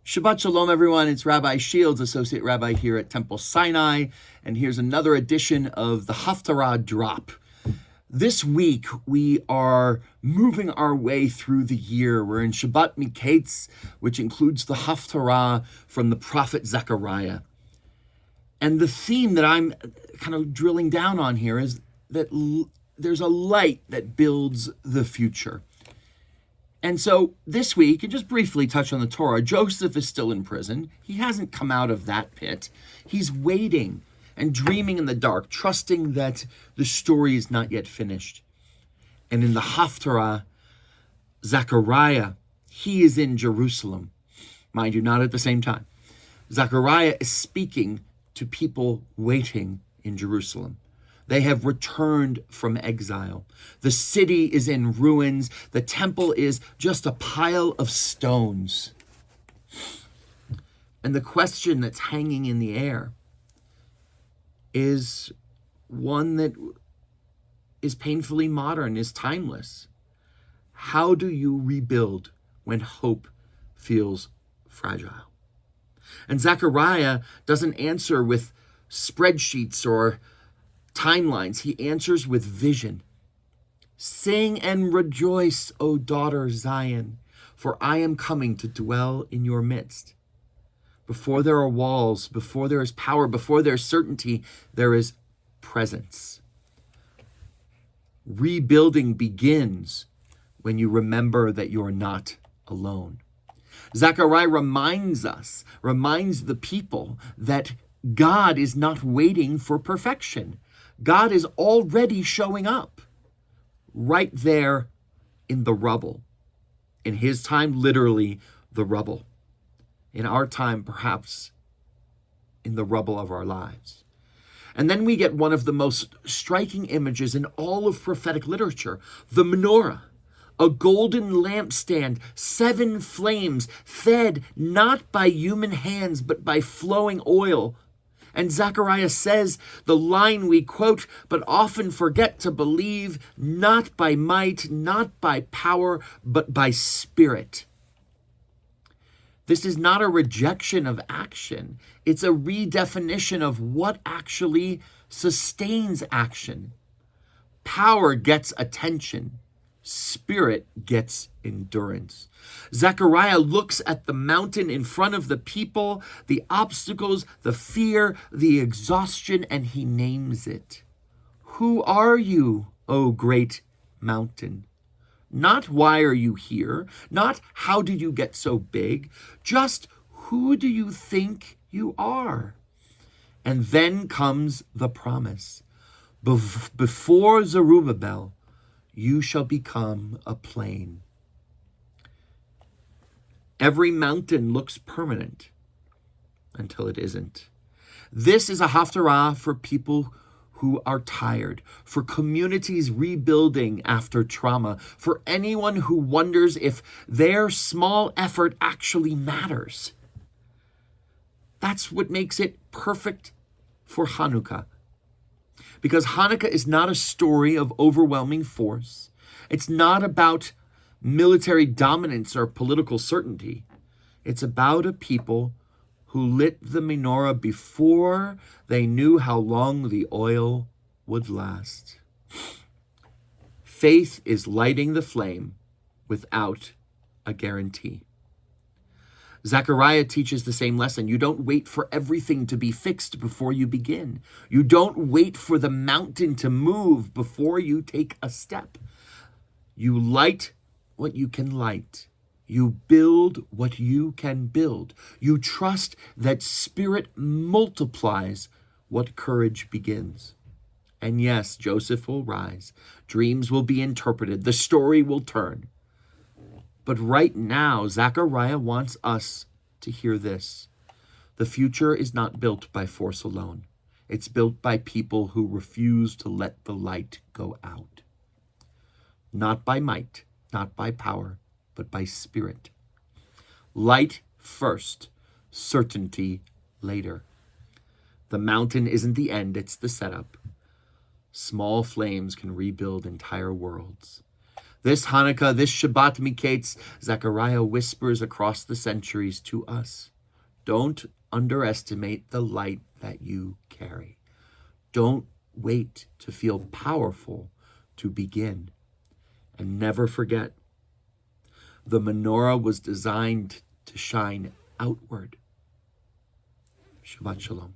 Shabbat Shalom, everyone. It's Rabbi Shields, Associate Rabbi here at Temple Sinai, and here's another edition of the Haftarah Drop. This week, we are moving our way through the year. We're in Shabbat Mikeitz, which includes the Haftarah from the prophet Zechariah. And the theme that I'm kind of drilling down on here is that there's a light that builds the future. And so this week, and just briefly touch on the Torah, Joseph is still in prison. He hasn't come out of that pit. He's waiting and dreaming in the dark, trusting that the story is not yet finished. And in the Haftarah, Zechariah, he is in Jerusalem. Mind you, not at the same time. Zechariah is speaking to people waiting in Jerusalem. They have returned from exile. The city is in ruins. The temple is just a pile of stones. And the question that's hanging in the air is one that is painfully modern, is timeless. How do you rebuild when hope feels fragile? And Zechariah doesn't answer with spreadsheets or timelines. He answers with vision. Sing and rejoice, O daughter Zion, for I am coming to dwell in your midst. Before there are walls, before there is power, before there is certainty, there is presence. Rebuilding begins when you remember that you're not alone. Zechariah reminds the people that God is not waiting for perfection. God is already showing up right there in the rubble. In his time, literally the rubble. In our time, perhaps in the rubble of our lives. And then we get one of the most striking images in all of prophetic literature, the menorah. A golden lampstand, 7 flames, fed not by human hands, but by flowing oil. And Zechariah says the line we quote, but often forget to believe, not by might, not by power, but by spirit. This is not a rejection of action. It's a redefinition of what actually sustains action. Power gets attention. Spirit gets endurance. Zechariah looks at the mountain in front of the people, the obstacles, the fear, the exhaustion, and he names it. Who are you, O great mountain? Not why are you here? Not how did you get so big? Just who do you think you are? And then comes the promise. Before Zerubbabel, you shall become a plain. Every mountain looks permanent until it isn't. This is a haftarah for people who are tired, for communities rebuilding after trauma, for anyone who wonders if their small effort actually matters. That's what makes it perfect for Chanukah. Because Hanukkah is not a story of overwhelming force. It's not about military dominance or political certainty. It's about a people who lit the menorah before they knew how long the oil would last. Faith is lighting the flame without a guarantee. Zechariah teaches the same lesson. You don't wait for everything to be fixed before you begin. You don't wait for the mountain to move before you take a step. You light what you can light. You build what you can build. You trust that spirit multiplies what courage begins. And yes, Joseph will rise. Dreams will be interpreted. The story will turn. But right now, Zechariah wants us to hear this. The future is not built by force alone. It's built by people who refuse to let the light go out. Not by might, not by power, but by spirit. Light first, certainty later. The mountain isn't the end, it's the setup. Small flames can rebuild entire worlds. This Hanukkah, this Shabbat Mikeitz, Zechariah whispers across the centuries to us, don't underestimate the light that you carry. Don't wait to feel powerful to begin. And never forget, the menorah was designed to shine outward. Shabbat Shalom.